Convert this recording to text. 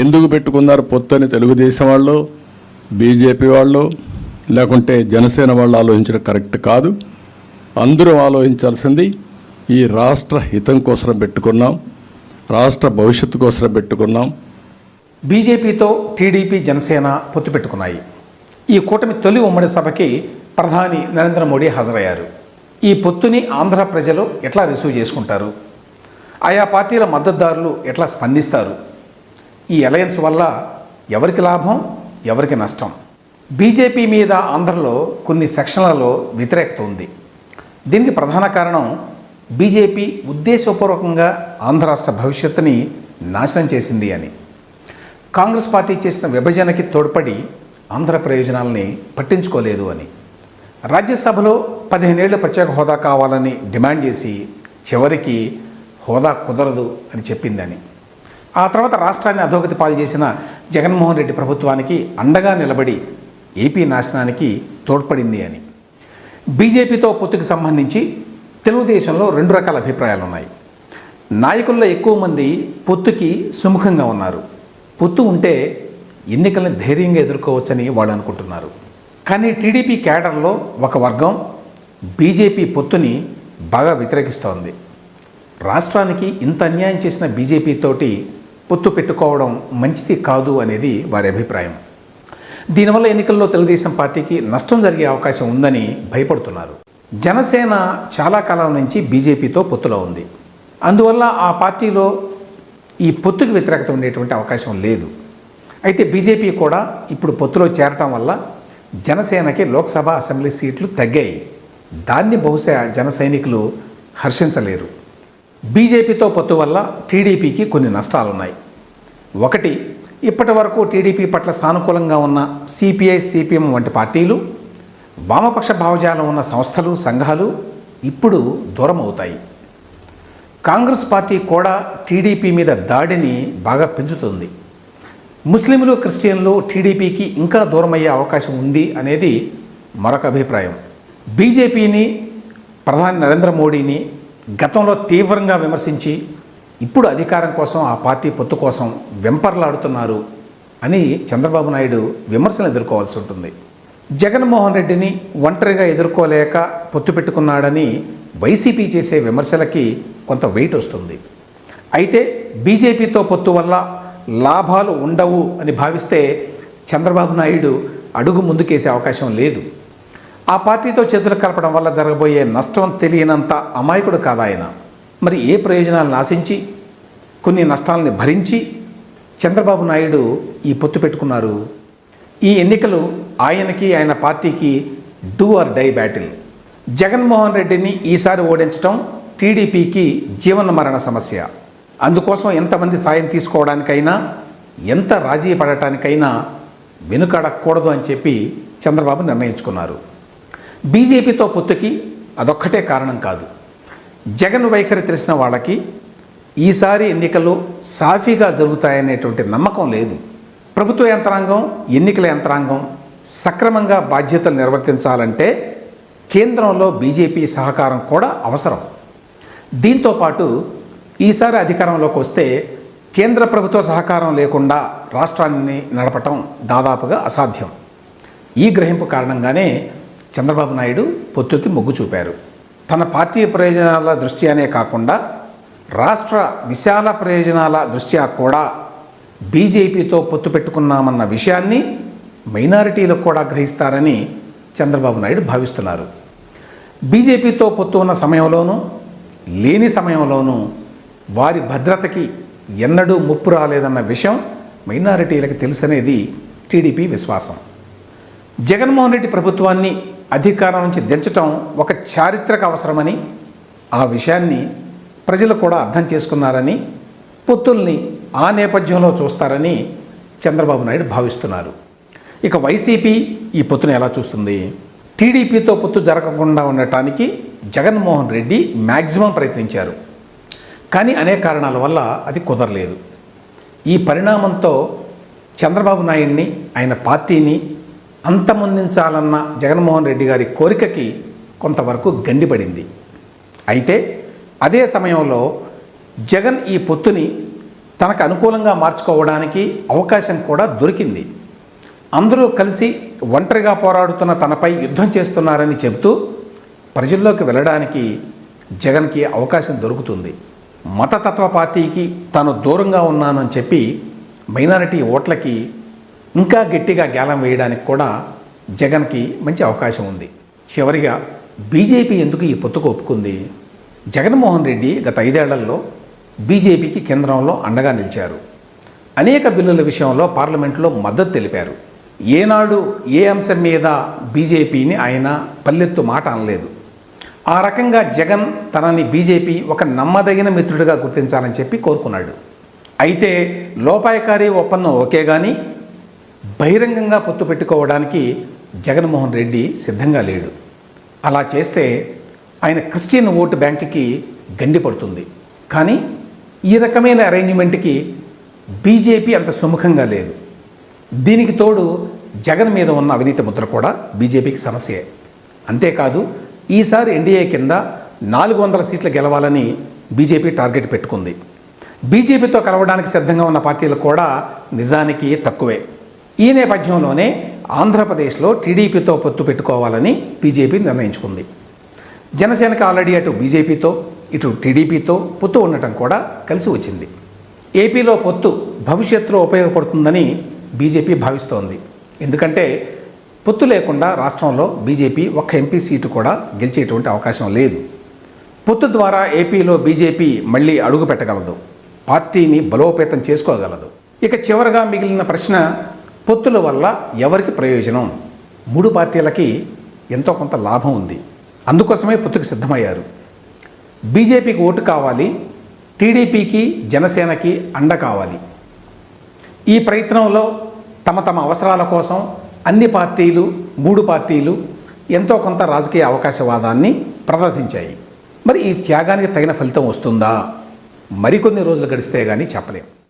ఎందుకు పెట్టుకున్నారు పొత్తు అని తెలుగుదేశం వాళ్ళు, బీజేపీ వాళ్ళు, లేకుంటే జనసేన వాళ్ళు ఆలోచించడం కరెక్ట్ కాదు. అందరూ ఆలోచించాల్సింది ఈ రాష్ట్ర హితం కోసం పెట్టుకున్నాం, రాష్ట్ర భవిష్యత్తు కోసం పెట్టుకున్నాం. బీజేపీతో టీడీపీ, జనసేన పొత్తు పెట్టుకున్నాయి. ఈ కూటమి తొలి ఉమ్మడి సభకి ప్రధాని నరేంద్ర మోడీ హాజరయ్యారు. ఈ పొత్తుని ఆంధ్ర ప్రజలు ఎట్లా రిసీవ్ చేసుకుంటారు, ఆయా పార్టీల మద్దతుదారులు ఎట్లా స్పందిస్తారు, ఈ అలయన్స్ వల్ల ఎవరికి లాభం, ఎవరికి నష్టం? బీజేపీ మీద ఆంధ్రలో కొన్ని సెక్షన్లలో వ్యతిరేకత ఉంది. దీనికి ప్రధాన కారణం బీజేపీ ఉద్దేశపూర్వకంగా ఆంధ్ర రాష్ట్ర భవిష్యత్తుని నాశనం చేసింది అని. కాంగ్రెస్ పార్టీ చేసిన విభజనకి తోడ్పడి ఆంధ్ర ప్రయోజనాలని పట్టించుకోలేదు అని. రాజ్యసభలో 15 ఏళ్ల ప్రత్యేక హోదా కావాలని డిమాండ్ చేసి చివరికి హోదా కుదరదు అని చెప్పిందని. ఆ తర్వాత రాష్ట్రాన్ని అధోగతి పాలు చేసిన జగన్మోహన్ రెడ్డి ప్రభుత్వానికి అండగా నిలబడి ఏపీ నాశనానికి తోడ్పడింది అని. బీజేపీతో పొత్తుకు సంబంధించి తెలుగుదేశంలో 2 రకాల అభిప్రాయాలు ఉన్నాయి. నాయకుల్లో ఎక్కువ మంది పొత్తుకి సుముఖంగా ఉన్నారు. పొత్తు ఉంటే ఎన్నికలను ధైర్యంగా ఎదుర్కోవచ్చని వాళ్ళు అనుకుంటున్నారు. కానీ టీడీపీ క్యాడర్లో ఒక వర్గం బీజేపీ పొత్తుని బాగా వ్యతిరేకిస్తోంది. రాష్ట్రానికి ఇంత అన్యాయం చేసిన బీజేపీతోటి పొత్తు పెట్టుకోవడం మంచిది కాదు అనేది వారి అభిప్రాయం. దీనివల్ల ఎన్నికల్లో తెలుగుదేశం పార్టీకి నష్టం జరిగే అవకాశం ఉందని భయపడుతున్నారు. జనసేన చాలా కాలం నుంచి బీజేపీతో పొత్తులో ఉంది. అందువల్ల ఆ పార్టీలో ఈ పొత్తుకు వ్యతిరేకత ఉండేటువంటి అవకాశం లేదు. అయితే బీజేపీ కూడా ఇప్పుడు పొత్తులో చేరటం వల్ల జనసేనకి లోక్సభ, అసెంబ్లీ సీట్లు తగ్గాయి. దాన్ని బహుశా జన సైనికులు హర్షించలేరు. బీజేపీతో పొత్తు వల్ల టీడీపీకి కొన్ని నష్టాలున్నాయి. ఒకటి, ఇప్పటి వరకు టీడీపీ పట్ల సానుకూలంగా ఉన్న సిపిఐ, సిపిఎం వంటి పార్టీలు, వామపక్ష భావజాలం ఉన్న సంస్థలు, సంఘాలు ఇప్పుడు దూరం అవుతాయి. కాంగ్రెస్ పార్టీ కూడా టీడీపీ మీద దాడిని బాగా పెంచుతుంది. ముస్లింలు, క్రిస్టియన్లు టీడీపీకి ఇంకా దూరమయ్యే అవకాశం ఉంది అనేది మరొక అభిప్రాయం. బీజేపీని, ప్రధాని నరేంద్ర మోడీని గతంలో తీవ్రంగా విమర్శించి ఇప్పుడు అధికారం కోసం ఆ పార్టీ పొత్తు కోసం వెంపర్లాడుతున్నారు అని చంద్రబాబు నాయుడు విమర్శలు ఎదుర్కోవాల్సి ఉంటుంది. జగన్మోహన్ రెడ్డిని ఒంటరిగా ఎదుర్కోలేక పొత్తు పెట్టుకున్నాడని వైసీపీ చేసే విమర్శలకి కొంత వెయిట్ వస్తుంది. అయితే బీజేపీతో పొత్తు వల్ల లాభాలు ఉండవు అని భావిస్తే చంద్రబాబు నాయుడు అడుగు ముందుకేసే అవకాశం లేదు. ఆ పార్టీతో చేతులు కలపడం వల్ల జరగబోయే నష్టం తెలియనంత అమాయకుడు కాదాయన. మరి ఏ ప్రయోజనాలను ఆశించి, కొన్ని నష్టాలని భరించి చంద్రబాబు నాయుడు ఈ పొత్తు పెట్టుకున్నారు? ఈ ఎన్నికలు ఆయనకి, ఆయన పార్టీకి do or die battle. Jaganmohan రెడ్డిని ఈసారి ఓడించడం టీడీపీకి జీవన మరణ సమస్య. అందుకోసం ఎంతమంది సాయం తీసుకోవడానికైనా, ఎంత రాజీ పడటానికైనా వెనుకడకూడదు అని చెప్పి చంద్రబాబు నిర్ణయించుకున్నారు. బీజేపీతో పొత్తుకి అదొక్కటే కారణం కాదు. జగన్ వైఖరి తెలిసిన వాళ్ళకి ఈసారి ఎన్నికలు సాఫీగా జరుగుతాయనేటువంటి నమ్మకం లేదు. ప్రభుత్వ యంత్రాంగం, ఎన్నికల యంత్రాంగం సక్రమంగా బాధ్యతలు నిర్వర్తించాలంటే కేంద్రంలో బీజేపీ సహకారం కూడా అవసరం. దీంతోపాటు ఈసారి అధికారంలోకి వస్తే కేంద్ర ప్రభుత్వ సహకారం లేకుండా రాష్ట్రాన్ని నడపటం దాదాపుగా అసాధ్యం. ఈ గ్రహింపు కారణంగానే చంద్రబాబు నాయుడు పొత్తుకి మొగ్గు చూపారు. తన పార్టీ ప్రయోజనాల దృష్ట్యానే కాకుండా రాష్ట్ర విశాల ప్రయోజనాల దృష్ట్యా కూడా బీజేపీతో పొత్తు పెట్టుకున్నామన్న విషయాన్ని మైనారిటీలు కూడా గ్రహిస్తారని చంద్రబాబు నాయుడు భావిస్తున్నారు. బీజేపీతో పొత్తు ఉన్న సమయంలోనూ, లేని సమయంలోనూ వారి భద్రతకి ఎన్నడూ ముప్పు రాలేదన్న విషయం మైనారిటీలకు తెలుసనేది టీడీపీ విశ్వాసం. జగన్మోహన్ రెడ్డి ప్రభుత్వాన్ని అధికారం నుంచి దించటం ఒక చారిత్రక అవసరమని, ఆ విషయాన్ని ప్రజలు కూడా అర్థం చేసుకున్నారని, పొత్తుల్ని ఆ నేపథ్యంలో చూస్తారని చంద్రబాబు నాయుడు భావిస్తున్నారు. ఇక వైసీపీ ఈ పొత్తును ఎలా చూస్తుంది? టీడీపీతో పొత్తు జరగకుండా ఉండటానికి జగన్మోహన్ రెడ్డి మ్యాక్సిమం ప్రయత్నించారు. కానీ అనేక కారణాల వల్ల అది కుదరలేదు. ఈ పరిణామంతో చంద్రబాబు నాయుడిని, ఆయన పార్టీని అంతమొందించాలన్న జగన్మోహన్ రెడ్డి గారి కోరికకి కొంతవరకు గండిపడింది. అయితే అదే సమయంలో జగన్ ఈ పొత్తుని తనకు అనుకూలంగా మార్చుకోవడానికి అవకాశం కూడా దొరికింది. అందరూ కలిసి ఒంటరిగా పోరాడుతున్న తనపై యుద్ధం చేస్తున్నారని చెబుతూ ప్రజల్లోకి వెళ్ళడానికి జగన్కి అవకాశం దొరుకుతుంది. మతతత్వ పార్టీకి తాను దూరంగా ఉన్నానని చెప్పి మైనారిటీ ఓట్లకి ఇంకా గట్టిగా గేలం వేయడానికి కూడా జగన్కి మంచి అవకాశం ఉంది. చివరిగా బీజేపీ ఎందుకు ఈ పొత్తుకు ఒప్పుకుంది? జగన్మోహన్ రెడ్డి గత 5 ఏళ్లలో బీజేపీకి కేంద్రంలో అండగా నిలిచారు. అనేక బిల్లుల విషయంలో పార్లమెంట్లో మద్దతు తెలిపారు. ఏనాడు ఏ అంశం మీద బీజేపీని ఆయన పల్లెత్తు మాట అనలేదు. ఆ రకంగా జగన్ తనని బీజేపీ ఒక నమ్మదగిన మిత్రుడిగా గుర్తించాలని చెప్పి కోరుకున్నాడు. అయితే లోపాయకారి ఒప్పందం ఓకే కానీ బహిరంగంగా పొత్తు పెట్టుకోవడానికి జగన్మోహన్ రెడ్డి సిద్ధంగా లేడు. అలా చేస్తే ఆయన క్రిస్టియన్ ఓటు బ్యాంకుకి గండి పడుతుంది. కానీ ఈ రకమైన అరేంజ్మెంట్కి బీజేపీ అంత సుముఖంగా లేదు. దీనికి తోడు జగన్ మీద ఉన్న అవినీతి ముద్ర కూడా బీజేపీకి సమస్యే. అంతేకాదు ఈసారి ఎన్డీఏ కింద 400 సీట్లు గెలవాలని బీజేపీ టార్గెట్ పెట్టుకుంది. బీజేపీతో కలవడానికి సిద్ధంగా ఉన్న పార్టీలు కూడా నిజానికి తక్కువే. ఈ నేపథ్యంలోనే ఆంధ్రప్రదేశ్లో టీడీపీతో పొత్తు పెట్టుకోవాలని బీజేపీ నిర్ణయించుకుంది. జనసేనకి ఆల్రెడీ అటు బీజేపీతో ఇటు టీడీపీతో పొత్తు ఉండటం కూడా కలిసి వచ్చింది. ఏపీలో పొత్తు భవిష్యత్తులో ఉపయోగపడుతుందని బీజేపీ భావిస్తోంది. ఎందుకంటే పొత్తు లేకుండా రాష్ట్రంలో బీజేపీ ఒక్క ఎంపీ సీటు కూడా గెలిచేటువంటి అవకాశం లేదు. పొత్తు ద్వారా ఏపీలో బీజేపీ మళ్ళీ అడుగు పెట్టగలదు, పార్టీని బలోపేతం చేసుకోగలదు. ఇక చివరగా మిగిలిన ప్రశ్న, పొత్తుల వల్ల ఎవరికి ప్రయోజనం? 3 పార్టీలకి ఎంతో కొంత లాభం ఉంది. అందుకోసమే పొత్తుకు సిద్ధమయ్యారు. బీజేపీకి ఓటు కావాలి, టీడీపీకి జనసేనకి అండ కావాలి. ఈ ప్రయత్నంలో తమ తమ అవసరాల కోసం అన్ని పార్టీలు 3 పార్టీలు ఎంతో కొంత రాజకీయ అవకాశవాదాన్ని ప్రదర్శించాయి. మరి ఈ త్యాగానికి తగిన ఫలితం వస్తుందా? మరికొన్ని రోజులు గడిస్తే కానీ చెప్పలేం.